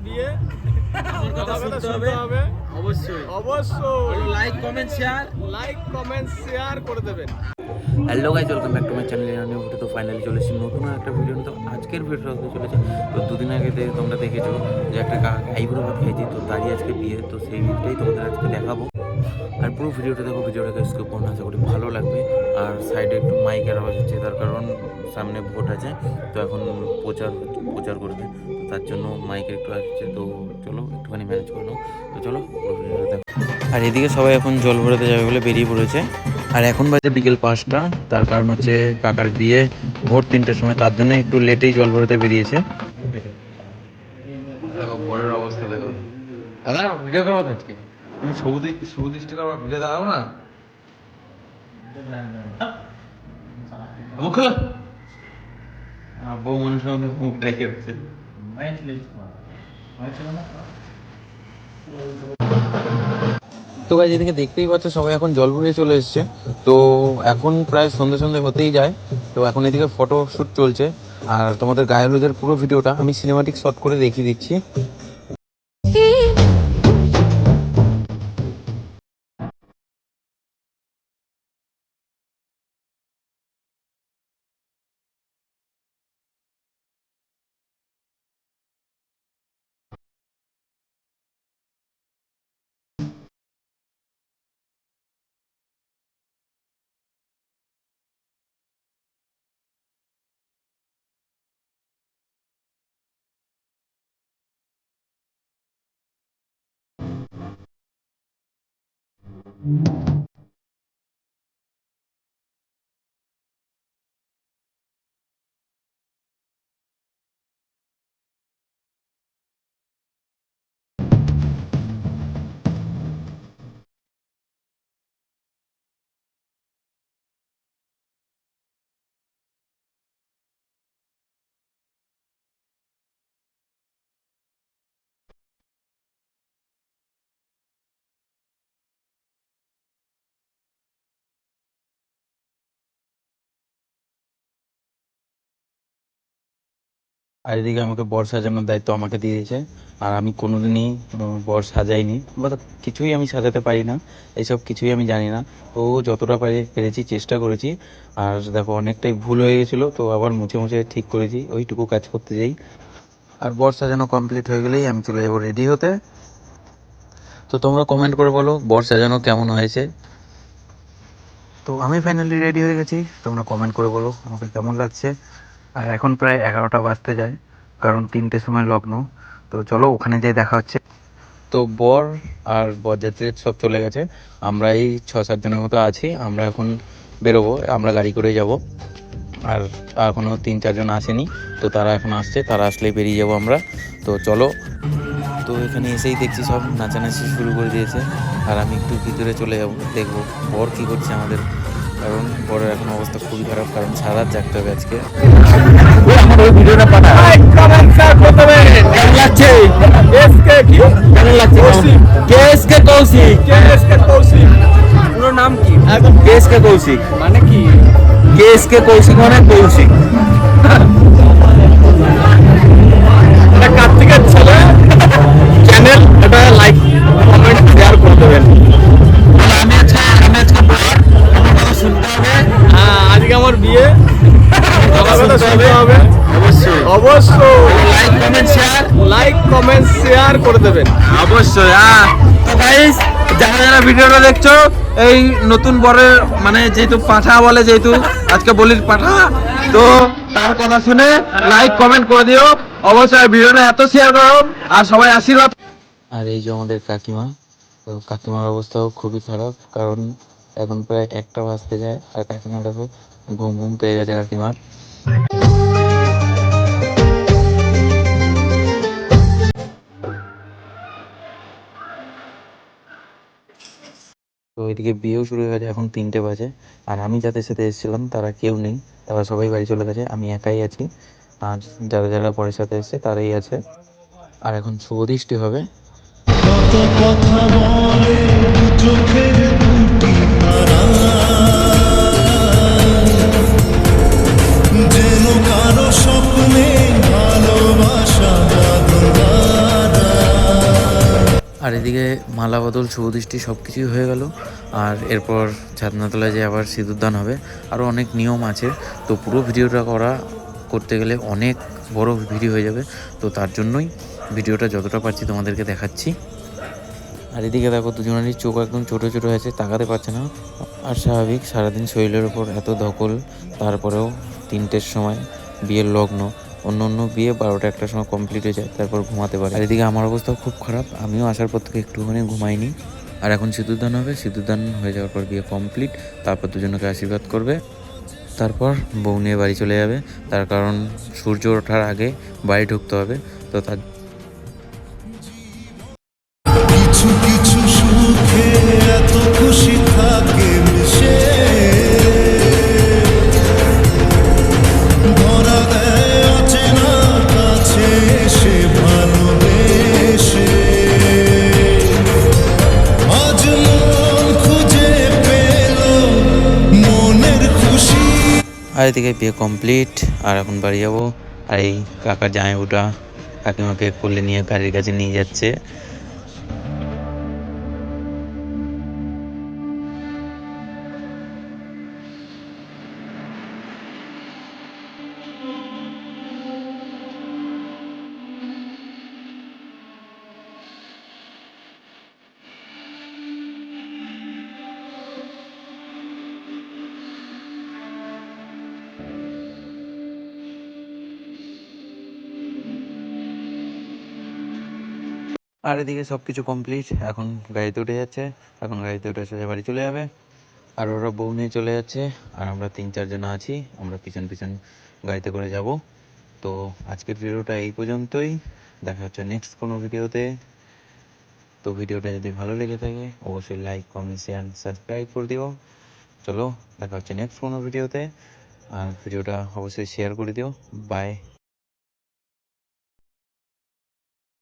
বিয়ে, আমার কথা শুনতে হবে। অবশ্যই অবশ্যই লাইক কমেন্ট শেয়ার করে দেবেন। Hello guys, welcome back to my channel new video. তো ফাইনালি চলে এসেছি নতুন একটা ভিডিও। তো আজকের ভিডিওটা হতে চলেছে, তো দুদিন আগে তোমরা দেখেছো যে একটা কাকাকে আইবুড়ো ভাত খাইছি, তো তারই আজকে বিয়ে। তো সেই ভিডিওটাই তোমাদের আজকে দেখাবো। আর পুরো ভিডিওটা দেখো, ভিডিওটাকে স্কিপ করুন, আশা করি ভালো লাগবে। আর সাইডে একটু মাইকের আওয়াজ হচ্ছে, তার কারণ সামনে ভোট আছে, তো এখন প্রচার করবে, তো তার জন্য মাইকের একটু আসছে। তো চলো একটুখানি ম্যানেজ করে নাও। তো চলো পুরো ভিডিওটা দেখো। আর এদিকে সবাই এখন জল ভরাতে যাবে বলে বেরিয়ে পড়েছে। আর এখন বাজে বিকেল 5টা, তার কারণ হচ্ছে কাকার বিয়ে ভোর 3টের সময়, তার জন্য একটু লেটেই জল ভরাতে বেরিয়েছে। দেখো পরের অবস্থা দেখো। দাদা ভিডিও করবো আজকে, তুমি সবুজ টাকা ভিডিও দাঁড়াও না মুখ বউ মানুষের মধ্যে মুখ ডেকে হচ্ছে। তো গাইজ এদিকে দেখতেই পাচ্ছ সবাই এখন জল ভরিয়ে চলে এসছে। তো এখন প্রায় সন্ধ্যে হতেই যায়। তো এখন এদিকে ফটো শ্যুট চলছে। আর তোমাদের গায়ে হলুদের পুরো ভিডিওটা আমি সিনেমাটিক শট করে দেখিয়ে দিচ্ছি। আর এদিকে আমাকে বর সাজানোর দায়িত্ব আমাকে দিয়ে দিয়েছে। আর আমি কোনোদিনই বর সাজাইনি বা কিছুই আমি সাজাতে পারি না, এইসব কিছুই আমি জানি না। তো যতটা পেরেছি চেষ্টা করেছি। আর দেখো অনেকটাই ভুল হয়ে গেছিলো, তো আবার মুছে মুছে ঠিক করেছি, ওইটুকু কাজ করতে যাই। আর বর সাজানো কমপ্লিট হয়ে গেলেই আমি চলে যাবো রেডি হতে। তো তোমরা কমেন্ট করে বলো বর সাজানো কেমন হয়েছে। তো আমি ফাইনালি রেডি হয়ে গেছি, তোমরা কমেন্ট করে বলো আমাকে কেমন লাগছে। আর এখন প্রায় 11টা বাজতে যায়, কারণ 3টের সময় লগ্ন। তো চলো ওখানে যাই দেখা হচ্ছে। তো বর আর বরযাত্রী সব চলে গেছে, আমরা এই 6-7 জনের মতো আছি। আমরা এখন বেরোবো, আমরা গাড়ি করে যাব। আর এখনও 3-4 জন আসেনি, তো তারা এখন আসছে, তারা আসলেই বেরিয়ে যাব আমরা। তো চলো। তো এখানে এসেই দেখছি সব নাচানাচি শুরু করে দিয়েছে। আর আমি একটু ভিতরে চলে যাব, দেখবো বর কী করছে আমাদের, কারণ বরের এখন অবস্থা খুবই খারাপ, কারণ সারা জাগতে হবে আজকে। আমার ওই ভিডিওটা পাঠা কেমন লাগছে, কেমন লাগছে কেএসকে কৌশিক, পুরো নাম কি? কেএসকে কৌশিক মানে কি? কেএসকে কৌশিক মানে কৌশিক। এটা কার্তিকের ছেলে, চ্যানেল এটা লাইক কমেন্ট শেয়ার করে দেবেন। আমি আজকে বর, আমার কথা শুনতে হবে। হ্যাঁ, আজকে আমার বিয়ে, শুনতে হবে। অবশ্যই লাইক কমেন্ট শেয়ার করে দেবেন অবশ্যই। তো গাইস, যারা ভিডিওটা দেখছো, এই নতুন বরের মানে যেহেতু পাঠা বলে, যেহেতু আজকে বলির পাঠা, তো তার কথা শুনে লাইক কমেন্ট করে দিও অবশ্যই। ভিডিওটা এত শেয়ার করো আর সবাই আশীর্বাদ। আর এই যে আমাদের কাকিমা, তো কাকিমার অবস্থাও খুবই খারাপ, কারণ এখন প্রায় 1টা বাজতে যায়। আর কাকিমা দেখো ঘুম পেয়ে গেছে কাকিমার। তো এদিকে বিয়েও শুরু হয়ে গেছে, এখন 3টে বাজে। আর আমি যাদের সাথে এসেছিলাম তারা কেউ নেই, তারা সবাই বাড়ি চলে গেছে, আমি একাই আছি। আর যারা পরের সাথে এসছে তারাই আছে। আর এখন শুভ দৃষ্টি হবে। কত কথা বলে চোখের দুটি তারা, যেন কারো স্বপ্নে ভালোবাসা বাঁধবার আর এদিকে মালা বদল শুভদৃষ্টি সব কিছুই হয়ে গেল। আর এরপর ছাদনাতলায় যে আবার সিঁদুরদান হবে, আরও অনেক নিয়ম আছে। তো পুরো ভিডিওটা করতে গেলে অনেক বড় ভিডিও হয়ে যাবে, তো তার জন্যই ভিডিওটা যতটা পারছি তোমাদেরকে দেখাচ্ছি। আর এদিকে দেখো দুজনেরই চোখ একদম ছোটো ছোটো হয়েছে, তাকাতে পারছে না। আর স্বাভাবিক, সারাদিন শরীরের ওপর এত ধকল, তারপরেও 3টের সময় বিয়ের লগ্ন। অন্য বিয়ে 12টা 1টার সময় কমপ্লিট হয়ে যায়, তারপর ঘুমাতে পারে। আর এদিকে আমার অবস্থা খুব খারাপ, আমিও আসার পর থেকে একটুখানি ঘুমাইনি। আর এখন সিঁদুরদান হবে, সিঁদুরদান হয়ে যাওয়ার পর বিয়ে কমপ্লিট, তারপর দুজনকে আশীর্বাদ করবে, তারপর বউ নিয়ে বাড়ি চলে যাবে। তার কারণ সূর্য ওঠার আগে বাড়ি ঢুকতে হবে, তো তার কিছু কিছু সুখে এত খুশি থাকে মিশে, ধরা দেয় অচেনা কাছে এসে ভালোবেসে। আজ মন খুঁজে পেল মনের খুশি। আর এদিকে বিয়ে কমপ্লিট, আর এখন বাড়ি যাবো। আর এই কাকার জামাইবুটা কাকিমাকে কোলে নিয়ে গাড়ির কাছে নিয়ে যাচ্ছে। আর এদিকে সব কিছু কমপ্লিট, এখন গাড়িতে উঠে যাচ্ছে। এখন গাড়িতে উঠে সোজা বাড়ি চলে যাবে। আর ওরা বউ নিয়ে চলে যাচ্ছে, আর আমরা 3-4 জন আছি, আমরা পিছন পিছন গাড়িতে করে যাব। তো আজকের ভিডিওটা এই পর্যন্তই, দেখা হচ্ছে নেক্সট কোনো ভিডিওতে। তো ভিডিওটা যদি ভালো লেগে থাকে অবশ্যই লাইক, কমেন্ট, শেয়ার, সাবস্ক্রাইব করে দিও। চলো দেখা হচ্ছে নেক্সট কোনো ভিডিওতে, আর ভিডিওটা অবশ্যই শেয়ার করে দিও। বাই।